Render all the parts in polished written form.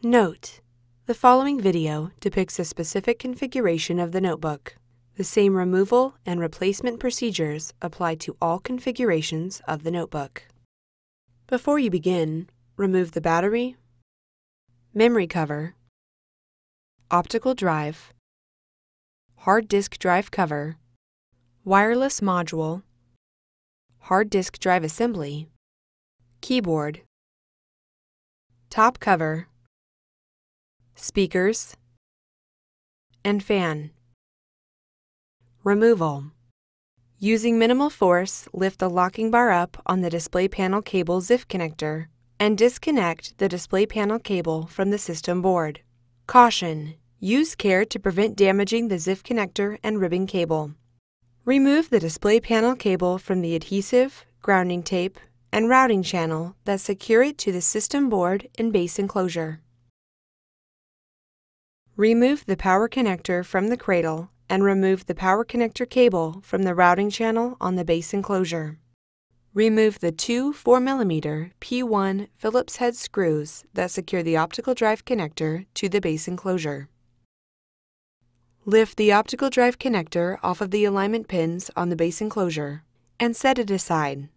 Note: the following video depicts a specific configuration of the notebook. The same removal and replacement procedures apply to all configurations of the notebook. Before you begin, remove the battery, memory cover, optical drive, hard disk drive cover, wireless module, hard disk drive assembly, keyboard, top cover, speakers, and fan. Removal. Using minimal force, lift the locking bar up on the display panel cable ZIF connector and disconnect the display panel cable from the system board. Caution: use care to prevent damaging the ZIF connector and ribbon cable. Remove the display panel cable from the adhesive, grounding tape, and routing channel that secure it to the system board and base enclosure. Remove the power connector from the cradle and remove the power connector cable from the routing channel on the base enclosure. Remove the two 4mm P1 Phillips head screws that secure the optical drive connector to the base enclosure. Lift the optical drive connector off of the alignment pins on the base enclosure and set it aside.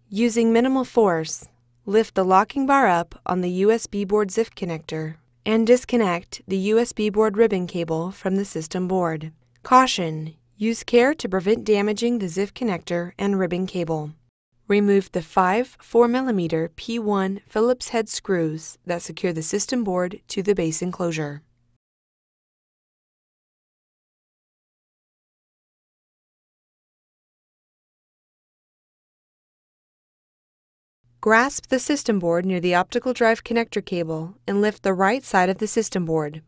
Using minimal force, lift the locking bar up on the USB board ZIF connector and disconnect the USB board ribbon cable from the system board. Caution: use care to prevent damaging the ZIF connector and ribbon cable. Remove the 5 4mm P1 Phillips head screws that secure the system board to the base enclosure. Grasp the system board near the optical drive connector cable and lift the right side of the system board.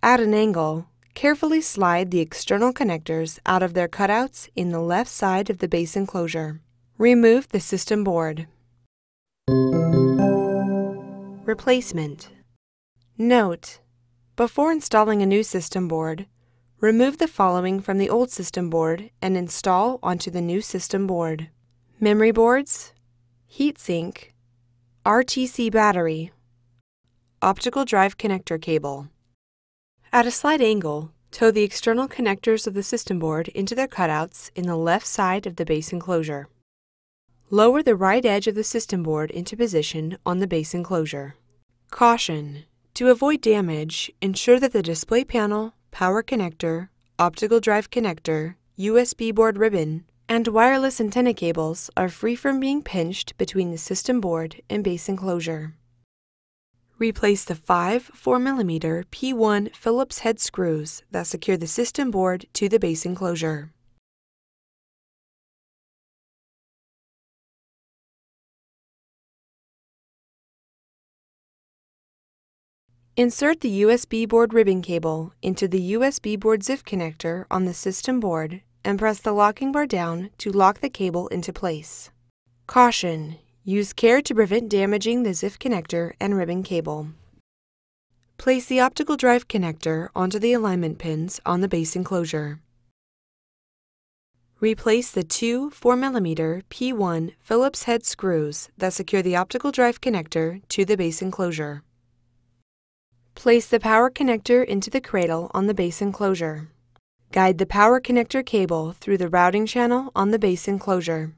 At an angle, carefully slide the external connectors out of their cutouts in the left side of the base enclosure. Remove the system board. Replacement. Note: before installing a new system board, remove the following from the old system board and install onto the new system board: memory boards, heatsink, RTC battery, optical drive connector cable. At a slight angle, tow the external connectors of the system board into their cutouts in the left side of the base enclosure. Lower the right edge of the system board into position on the base enclosure. Caution: to avoid damage, ensure that the display panel, power connector, optical drive connector, USB board ribbon, and wireless antenna cables are free from being pinched between the system board and base enclosure. Replace the 5 4mm P1 Phillips head screws that secure the system board to the base enclosure. Insert the USB board ribbon cable into the USB board ZIF connector on the system board and press the locking bar down to lock the cable into place. Caution: use care to prevent damaging the ZIF connector and ribbon cable. Place the optical drive connector onto the alignment pins on the base enclosure. Replace the two 4mm P1 Phillips head screws that secure the optical drive connector to the base enclosure. Place the power connector into the cradle on the base enclosure. Guide the power connector cable through the routing channel on the base enclosure.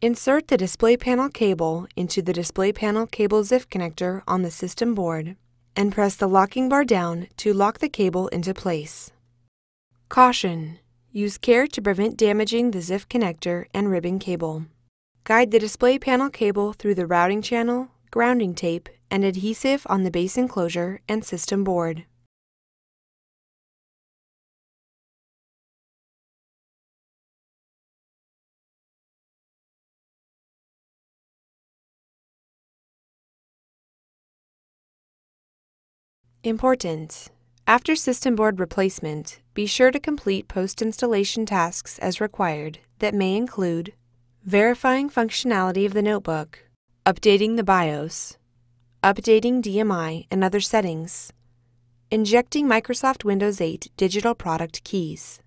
Insert the display panel cable into the display panel cable ZIF connector on the system board and press the locking bar down to lock the cable into place. Caution: use care to prevent damaging the ZIF connector and ribbon cable. Guide the display panel cable through the routing channel, grounding tape, and adhesive on the base enclosure and system board. Important: after system board replacement, be sure to complete post-installation tasks as required that may include verifying functionality of the notebook, updating the BIOS, updating DMI and other settings, injecting Microsoft Windows 8 digital product keys.